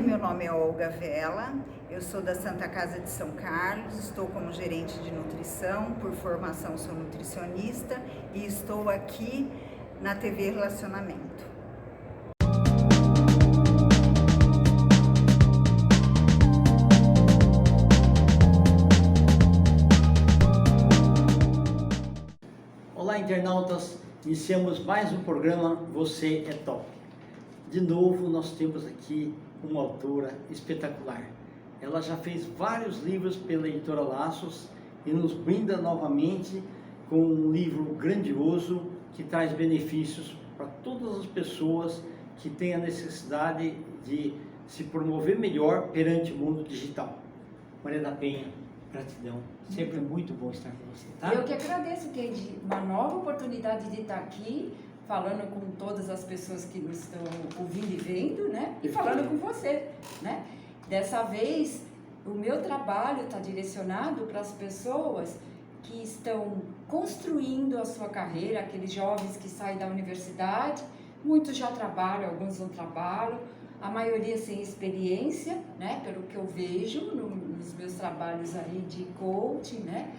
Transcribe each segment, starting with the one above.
Meu nome é Olga Vela, eu sou da Santa Casa de São Carlos, estou como gerente de nutrição, por formação sou nutricionista e estou aqui na TV Relacionamento. Olá, internautas! Iniciamos mais um programa Você é Top. De novo, nós temos aqui uma autora espetacular. Ela já fez vários livros pela editora Laços e nos brinda novamente com um livro grandioso que traz benefícios para todas as pessoas que têm a necessidade de se promover melhor perante o mundo digital. Maria da Penha, gratidão. Sempre é muito bom estar com você, tá? Eu que agradeço, Kendi, uma nova oportunidade de estar aqui, falando com todas as pessoas que nos estão ouvindo e vendo, né? E falando com você, né? Dessa vez, o meu trabalho está direcionado para as pessoas que estão construindo a sua carreira, aqueles jovens que saem da universidade, muitos já trabalham, alguns não trabalham, a maioria sem experiência, né? Pelo que eu vejo nos meus trabalhos aí de coaching, né?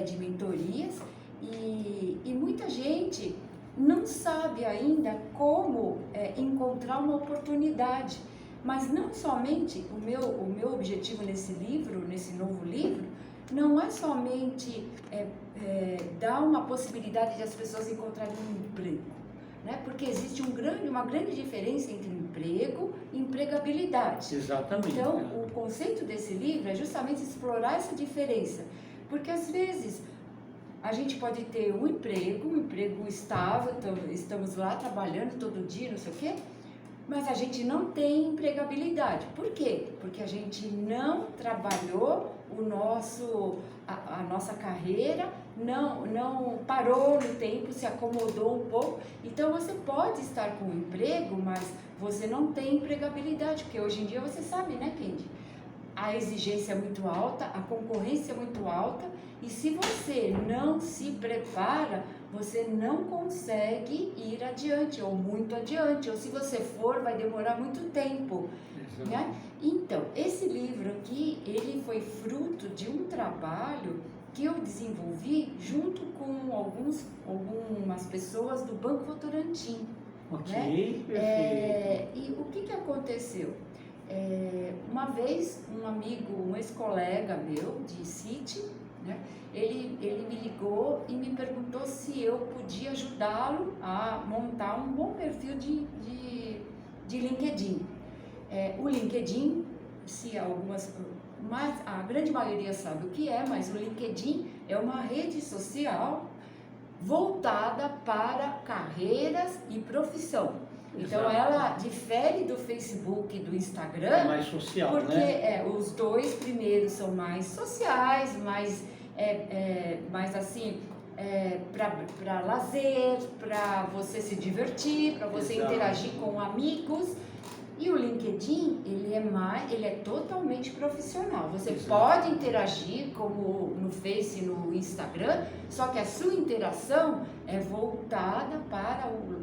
De mentorias, e muita gente não sabe ainda como encontrar uma oportunidade. Mas não somente o meu objetivo nesse livro, nesse novo livro, não é somente dar uma possibilidade de as pessoas encontrarem um emprego, né? Porque existe uma grande diferença entre emprego e empregabilidade. Exatamente. Então, o conceito desse livro é justamente explorar essa diferença, porque às vezes a gente pode ter um emprego estável, então estamos lá trabalhando todo dia, não sei o quê, mas a gente não tem empregabilidade. Por quê? Porque a gente não trabalhou a nossa carreira, não parou no tempo, se acomodou um pouco. Então você pode estar com um emprego, mas você não tem empregabilidade, porque hoje em dia você sabe, né, Kendi? A exigência é muito alta, a concorrência é muito alta, e se você não se prepara, você não consegue ir adiante, ou muito adiante, ou se você for, vai demorar muito tempo, né? Então, esse livro aqui, ele foi fruto de um trabalho que eu desenvolvi junto com algumas pessoas do Banco Votorantim. Ok, né? perfeito. E o que aconteceu? Uma vez um amigo, um ex-colega meu de City, né, ele me ligou e me perguntou se eu podia ajudá-lo a montar um bom perfil de LinkedIn. O LinkedIn, a grande maioria sabe o que é, mas o LinkedIn é uma rede social voltada para carreiras e profissão. Então, ela difere do Facebook e do Instagram. É mais social, porque, né? os dois primeiros são mais sociais, mais assim, para lazer, para você se divertir, para você interagir com amigos. E o LinkedIn, ele é totalmente profissional. Você pode interagir como no Face e no Instagram, só que a sua interação é voltada para o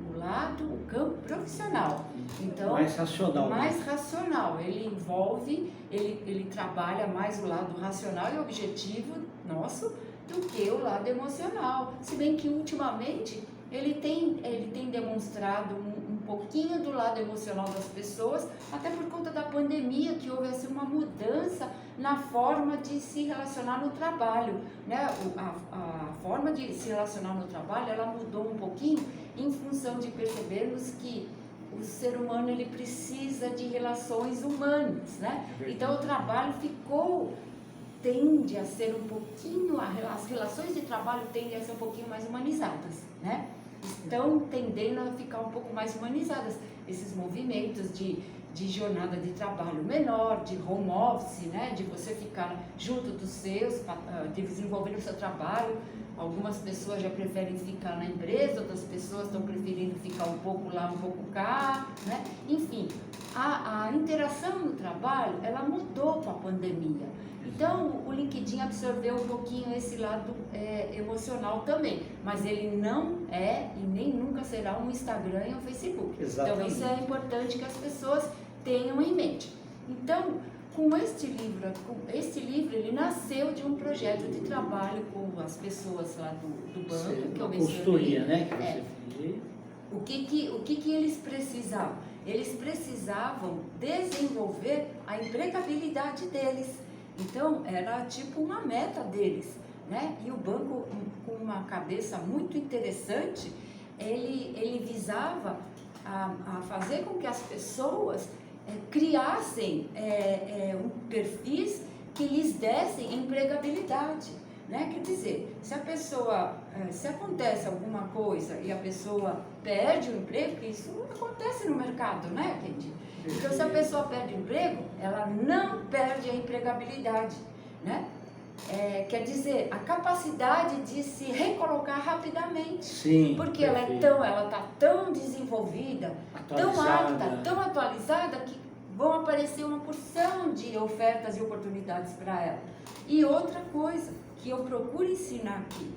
campo profissional. Então, mais racional. Mais racional. Ele envolve, ele trabalha mais o lado racional e objetivo nosso do que o lado emocional. Se bem que ultimamente ele tem demonstrado um pouquinho do lado emocional das pessoas, até por conta da pandemia, que houve assim, uma mudança na forma de se relacionar no trabalho, né? A forma de se relacionar no trabalho, ela mudou um pouquinho em função de percebermos que o ser humano, ele precisa de relações humanas, né? Então o trabalho tende a ser um pouquinho, as relações de trabalho tendem a ser um pouquinho mais humanizadas, né? Estão tendendo a ficar um pouco mais humanizadas, esses movimentos de jornada de trabalho menor, de home office, né? De você ficar junto dos seus, de desenvolver o seu trabalho. Algumas pessoas já preferem ficar na empresa, outras pessoas estão preferindo ficar um pouco lá, um pouco cá, né? Enfim, a interação no trabalho, ela mudou com a pandemia. Então, o LinkedIn absorveu um pouquinho esse lado emocional também, mas ele não é e nem nunca será um Instagram e um Facebook. Exatamente. Então, isso é importante que as pessoas tenham em mente. Então, com este livro ele nasceu de um projeto de trabalho com as pessoas lá do banco, que eu mencionei. Consultoria, né, que você fez. O que eles precisavam? Eles precisavam desenvolver a empregabilidade deles. Então, era tipo uma meta deles, né? E o banco, com uma cabeça muito interessante, ele visava a fazer com que as pessoas criassem perfis que lhes dessem empregabilidade, né? Quer dizer, se acontece alguma coisa e a pessoa perde o emprego, porque isso acontece no mercado, né, Kendi? Então, se a pessoa perde o emprego, ela não perde a empregabilidade, né? Quer dizer, a capacidade de se recolocar rapidamente. Sim, porque ela está tão desenvolvida, tão apta, tão atualizada, que vão aparecer uma porção de ofertas e oportunidades para ela. E outra coisa que eu procuro ensinar aqui,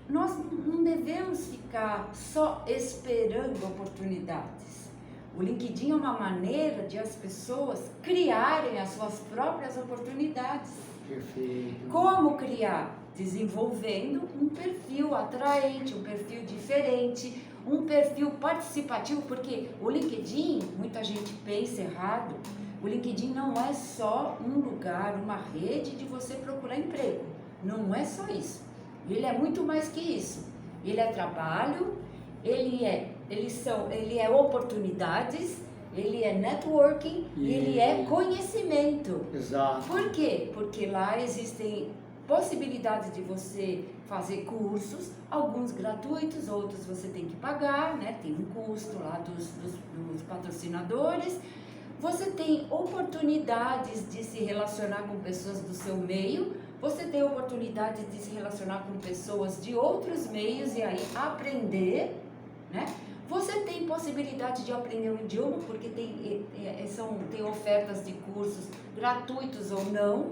nós não devemos ficar só esperando oportunidades. O LinkedIn é uma maneira de as pessoas criarem as suas próprias oportunidades. Perfeito. Como criar? Desenvolvendo um perfil atraente, um perfil diferente, um perfil participativo, porque o LinkedIn, muita gente pensa errado, o LinkedIn não é só um lugar, uma rede de você procurar emprego. Não é só isso. Ele é muito mais que isso. Ele é trabalho, ele é oportunidades, ele é networking, ele é conhecimento. Exato. Por quê? Porque lá existem possibilidades de você fazer cursos, alguns gratuitos, outros você tem que pagar, né? Tem um custo lá dos patrocinadores. Você tem oportunidades de se relacionar com pessoas do seu meio, você tem oportunidade de se relacionar com pessoas de outros meios e aí aprender, né? Você tem possibilidade de aprender um idioma, porque tem ofertas de cursos gratuitos ou não.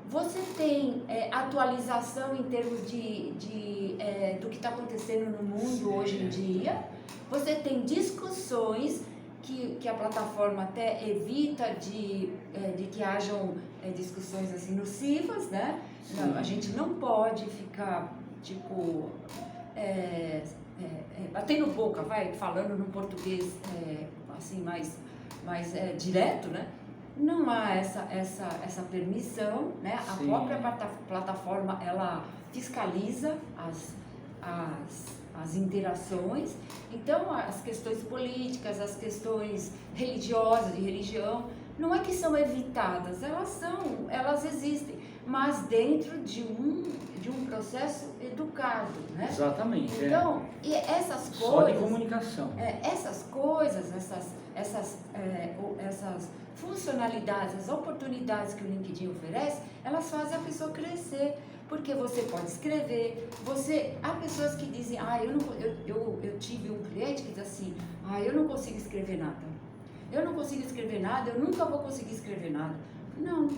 Você tem atualização em termos do que está acontecendo no mundo hoje em dia. Você tem discussões que a plataforma até evita de que hajam discussões assim nocivas, né? Não, a gente não pode ficar, tipo, batendo boca, falando no português assim mais direto, né? Não há essa permissão, né? A própria plataforma, ela fiscaliza as interações. Então, as questões políticas, as questões religiosas, de religião, não é que são evitadas, elas existem, mas dentro de um processo educado, né? Exatamente. Então, e essas coisas... Só de comunicação. Essas coisas, essas funcionalidades, as oportunidades que o LinkedIn oferece, elas fazem a pessoa crescer. Porque você pode escrever, há pessoas que dizem, eu tive um cliente que diz assim, eu não consigo escrever nada, eu nunca vou conseguir escrever nada. Não,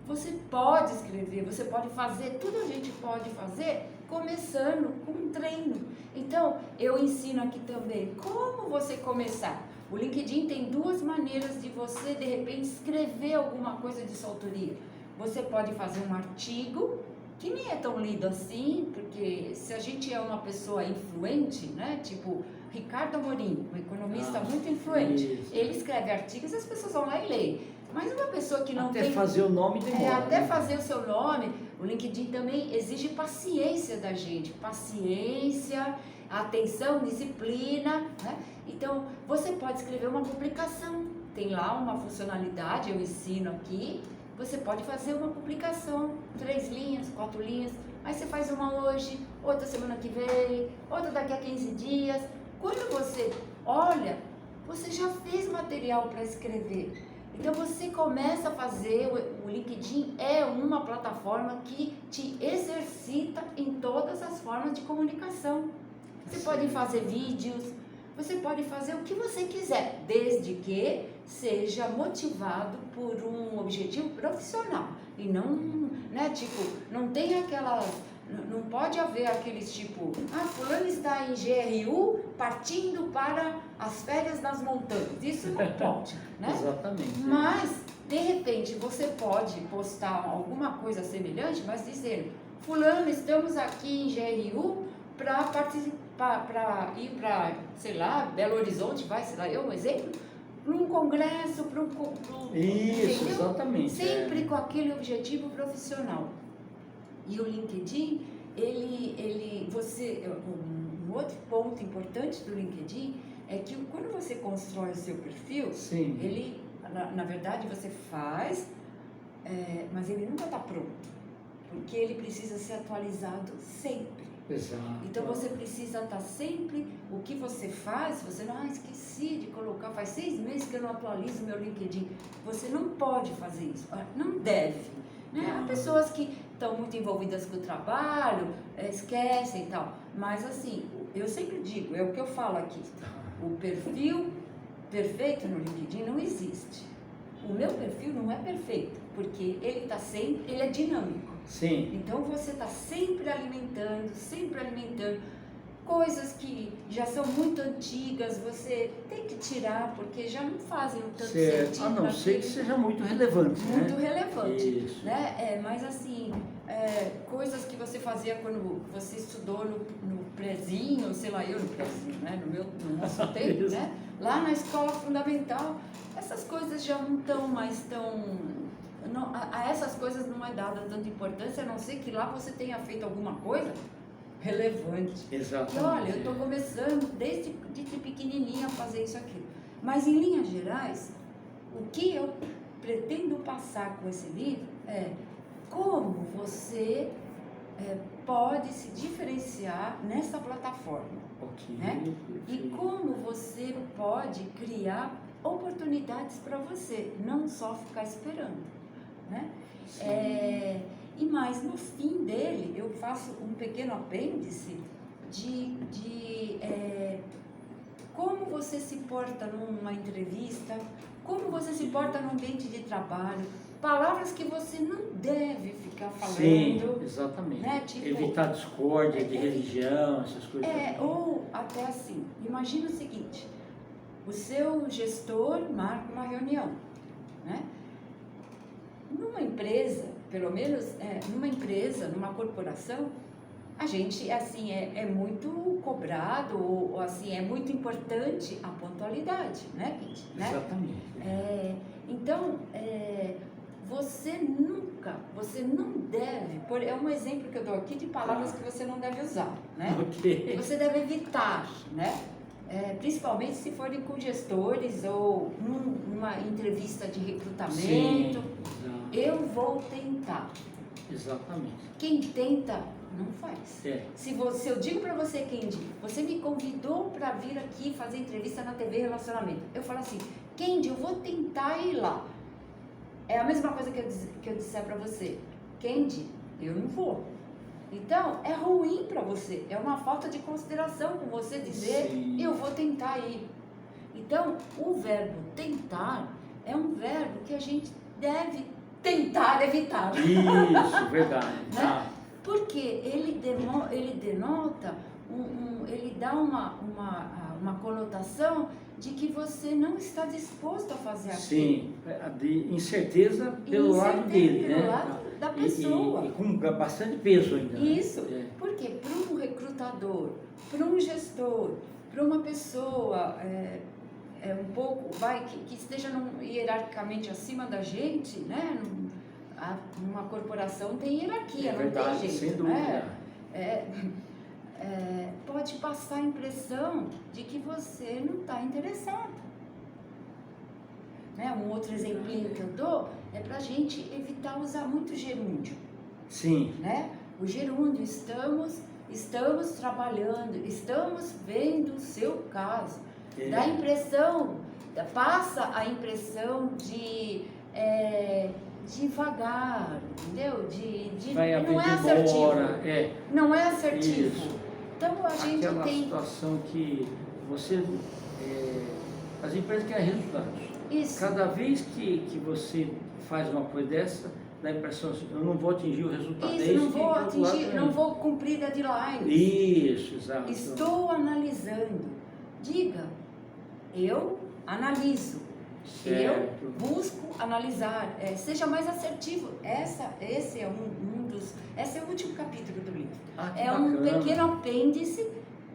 você pode escrever, você pode fazer, tudo a gente pode fazer, começando com um treino. Então, eu ensino aqui também como você começar. O LinkedIn tem duas maneiras de você, de repente, escrever alguma coisa de sua autoria. Você pode fazer um artigo, que nem é tão lido assim, porque se a gente é uma pessoa influente, né, tipo Ricardo Amorim, um economista muito influente, ele escreve artigos e as pessoas vão lá e leem. Mas uma pessoa que não tem... Até fazer o nome demora. Até fazer o seu nome, o LinkedIn também exige paciência da gente, paciência, atenção, disciplina, né? Então, você pode escrever uma publicação, tem lá uma funcionalidade, eu ensino aqui. Você pode fazer uma publicação, 3 linhas, 4 linhas, aí você faz uma hoje, outra semana que vem, outra daqui a 15 dias. Quando você olha, você já fez material para escrever. Então você começa a fazer, o LinkedIn é uma plataforma que te exercita em todas as formas de comunicação. Você pode fazer vídeos, você pode fazer o que você quiser, desde que seja motivado por um objetivo profissional e não, né, tipo, não tem não pode haver aqueles tipo, fulano está em GRU partindo para as férias nas montanhas. Isso não pode, né? Exatamente. Mas, de repente, você pode postar alguma coisa semelhante, mas dizendo, fulano, estamos aqui em GRU para participar, para ir para, sei lá, Belo Horizonte, sei lá, um exemplo, para um congresso, Isso, entendeu? exatamente. Sempre com aquele objetivo profissional. E o LinkedIn, um outro ponto importante do LinkedIn é que quando você constrói o seu perfil, Sim. ele, na verdade, você faz, mas ele nunca está pronto, porque ele precisa ser atualizado sempre. Exato. Então você precisa estar sempre, o que você faz, você não, esqueci de colocar, faz 6 meses que eu não atualizo meu LinkedIn. Você não pode fazer isso, não deve. Né? Há pessoas que estão muito envolvidas com o trabalho, esquecem e tal, mas assim, eu sempre digo, é o que eu falo aqui, o perfil perfeito no LinkedIn não existe. O meu perfil não é perfeito, porque ele é dinâmico. Sim. Então você está sempre alimentando coisas que já são muito antigas, você tem que tirar, porque já não fazem tanto sentido. A não ser que seja muito relevante, muito né? relevante. Isso. Né? Mas assim, coisas que você fazia quando você estudou no prezinho, sei lá, eu no prezinho, né? No nosso tempo, né? Lá na escola fundamental, essas coisas já não estão mais tão... a essas coisas não é dada tanta importância, a não ser que lá você tenha feito alguma coisa relevante. Exatamente. E olha, eu estou começando desde pequenininha a fazer isso aqui. Mas em linhas gerais, o que eu pretendo passar com esse livro é como você pode se diferenciar nessa plataforma. Ok. Né? E como você pode criar oportunidades para você, não só ficar esperando. Né? Mas no fim dele eu faço um pequeno apêndice de como você se porta numa entrevista, como você se porta no ambiente de trabalho, palavras que você não deve ficar falando. Sim, exatamente. Né? Tipo, evitar discórdia de religião, essas coisas. Ou até assim, imagina o seguinte, o seu gestor marca uma reunião, né? Numa empresa, pelo menos numa corporação, a gente assim é muito cobrado, ou assim, é muito importante a pontualidade, né, Pete? Exatamente. Então, você não deve, é um exemplo que eu dou aqui de palavras que você não deve usar, né? Okay. Você deve evitar, né? Principalmente se forem com gestores ou numa entrevista de recrutamento. Sim, eu vou tentar. Exatamente. Quem tenta, não faz. Se eu digo para você, Kendi, você me convidou para vir aqui fazer entrevista na TV Relacionamento. Eu falo assim, Kendi, eu vou tentar ir lá. É a mesma coisa que eu disser para você, Kendi, eu não vou. Então, é ruim para você, é uma falta de consideração com você dizer, sim, eu vou tentar ir. Então, o verbo tentar é um verbo que a gente deve tentar evitar. Isso, verdade. Né? Porque ele denota, ele dá uma conotação de que você não está disposto a fazer aquilo. Sim, de incerteza pelo lado dele, pelo né? lado da pessoa. E com bastante peso ainda. Isso, porque para um recrutador, para um gestor, para uma pessoa um pouco, que esteja hierarquicamente acima da gente, né? Numa corporação tem hierarquia, não tem jeito. Sem dúvida. Pode passar a impressão de que você não está interessado. Né? Um outro exemplinho que eu dou é para a gente evitar usar muito gerúndio. Sim. Né? O gerúndio, estamos trabalhando, estamos vendo o seu caso. Dá impressão, passa a impressão de devagar, entendeu? Não é assertivo. Não é assertivo. Isso. Então a gente aquela tem situação que você as empresas querem resultados. Isso. Cada vez que você faz uma coisa dessa, dá a impressão assim, eu não vou atingir o resultado. Isso, não vou cumprir a deadline. Isso, exato. Estou analisando. Diga, eu analiso, eu Certo. busco analisar, seja mais assertivo. Esse é esse é o último capítulo do livro. Ah, que É um bacana. pequeno apêndice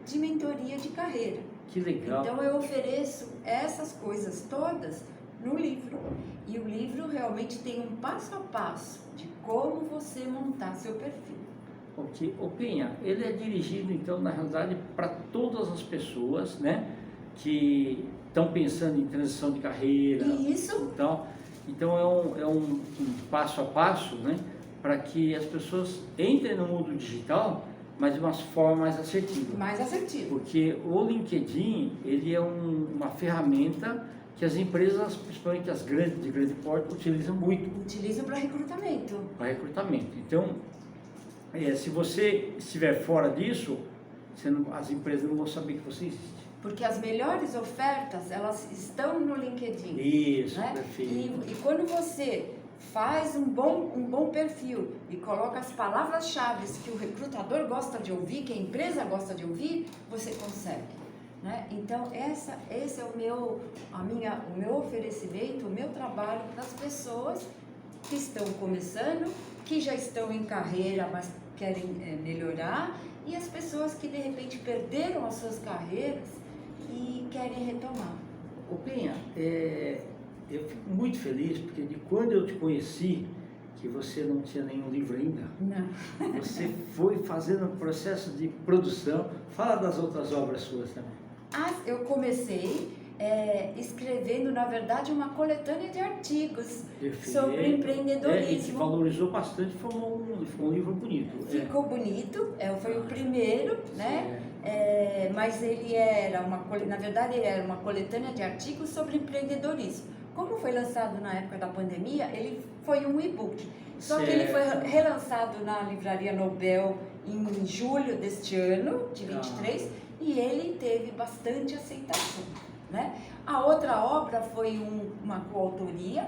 de mentoria de carreira. Que legal. Então eu ofereço essas coisas todas no livro. E o livro realmente tem um passo a passo de como você montar seu perfil. Ok. Ô Penha, ele é dirigido então na realidade para todas as pessoas, né, que estão pensando em transição de carreira. Isso. Então é um passo a passo, né, para que as pessoas entrem no mundo digital, mas de uma forma mais assertiva. Mais assertivo. Porque o LinkedIn, ele é uma ferramenta que as empresas, principalmente as grandes, de grande porte, utilizam muito Utilizam para recrutamento. para recrutamento. Então, se você estiver fora disso, as empresas não vão saber que você existe. Porque as melhores ofertas, elas estão no LinkedIn. Isso, Né? perfeito. E quando você faz um bom perfil e coloca as palavras-chave que o recrutador gosta de ouvir, que a empresa gosta de ouvir, você consegue. Né? Então, esse é o meu oferecimento, o meu trabalho para as pessoas que estão começando, que já estão em carreira, mas querem melhorar, e as pessoas que de repente perderam as suas carreiras e querem retomar. Ô Penha, eu fico muito feliz porque de quando eu te conheci, que você não tinha nenhum livro ainda, Não. você foi fazendo um processo de produção. Fala das outras obras suas também. Eu comecei escrevendo, na verdade, uma coletânea de artigos Perfeito. sobre E que empreendedorismo. valorizou bastante, ficou um livro bonito. Ficou bonito, foi o primeiro, né? Certo. Mas ele era na verdade, ele era uma coletânea de artigos sobre empreendedorismo. Como foi lançado na época da pandemia, ele foi um e-book. Só que ele foi relançado na Livraria Nobel em julho deste ano, de 23, e ele teve bastante aceitação, né? A outra obra foi uma coautoria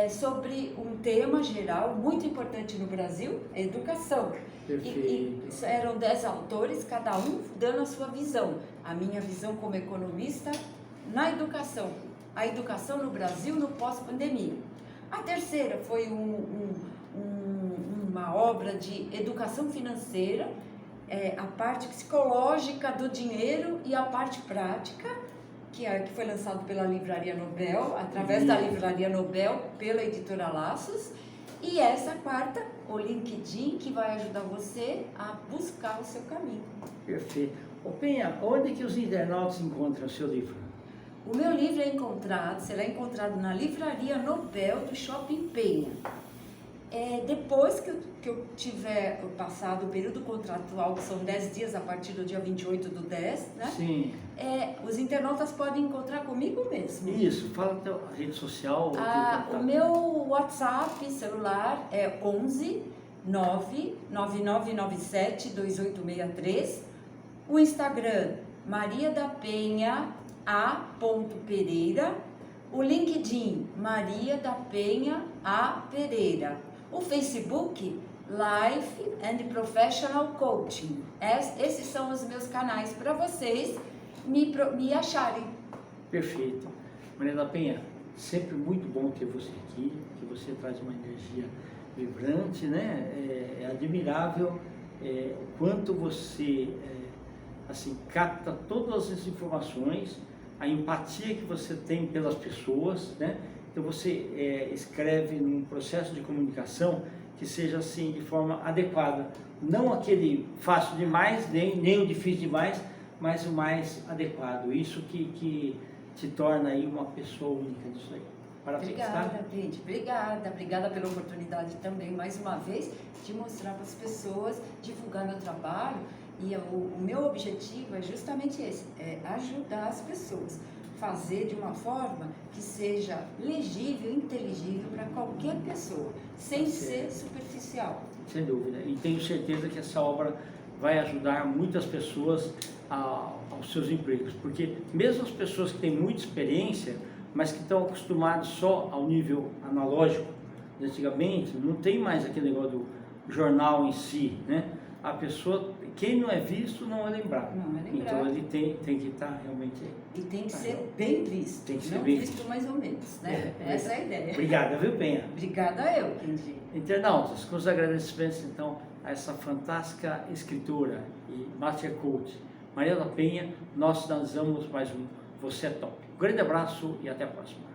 sobre um tema geral muito importante no Brasil, educação. E eram 10 autores, cada um dando a sua visão. A minha visão como economista na educação. A educação no Brasil no pós-pandemia. A terceira foi uma obra de educação financeira, a parte psicológica do dinheiro e a parte prática, que foi lançado pela Livraria Nobel, através da Livraria Nobel, pela editora Laços. E essa quarta, o LinkedIn, que vai ajudar você a buscar o seu caminho. Perfeito. Ô Penha, onde que os internautas encontram o seu livro? O meu livro será encontrado na Livraria Nobel do Shopping Penha. Depois que eu tiver passado o período contratual, que são 10 dias a partir do dia 28 do 10, né? Sim. Os internautas podem encontrar comigo mesmo. Isso, fala a tua rede social. O meu WhatsApp celular é 11 99997 2863. O Instagram, Maria da Penha A. Pereira. O LinkedIn, Maria da Penha A. Pereira. O Facebook, Life and Professional Coaching. Esses são os meus canais para vocês me acharem. Perfeito. Maria da Penha, sempre muito bom ter você aqui, que você traz uma energia vibrante, né? É admirável o quanto você capta todas as informações, a empatia que você tem pelas pessoas, né? Então você escreve num processo de comunicação que seja assim de forma adequada, não aquele fácil demais, nem o difícil demais, mas o mais adequado. Isso que te torna aí uma pessoa única disso aí. Parabéns, Obrigada, tá? gente. Obrigada pela oportunidade também, mais uma vez, de mostrar para as pessoas, divulgar meu trabalho. E o meu objetivo é justamente esse, ajudar as pessoas, fazer de uma forma que seja legível, inteligível para qualquer pessoa, sem ser superficial. Sem dúvida. E tenho certeza que essa obra vai ajudar muitas pessoas aos seus empregos, porque mesmo as pessoas que têm muita experiência, mas que estão acostumados só ao nível analógico, antigamente não tem mais aquele negócio do jornal em si, né? A pessoa quem não é visto não é lembrado. Não é lembrado. Então ele tem que estar realmente... E tem que ser bem visto, Tem que ser não bem visto mais ou menos, né? É, Essa é a ideia. Obrigado, viu, Penha? Obrigada eu, Kendi. Internautas, com os agradecimentos então a essa fantástica escritora e Master Coach, Mariana Penha, nós finalizamos mais um Você é Top. Um grande abraço e até a próxima.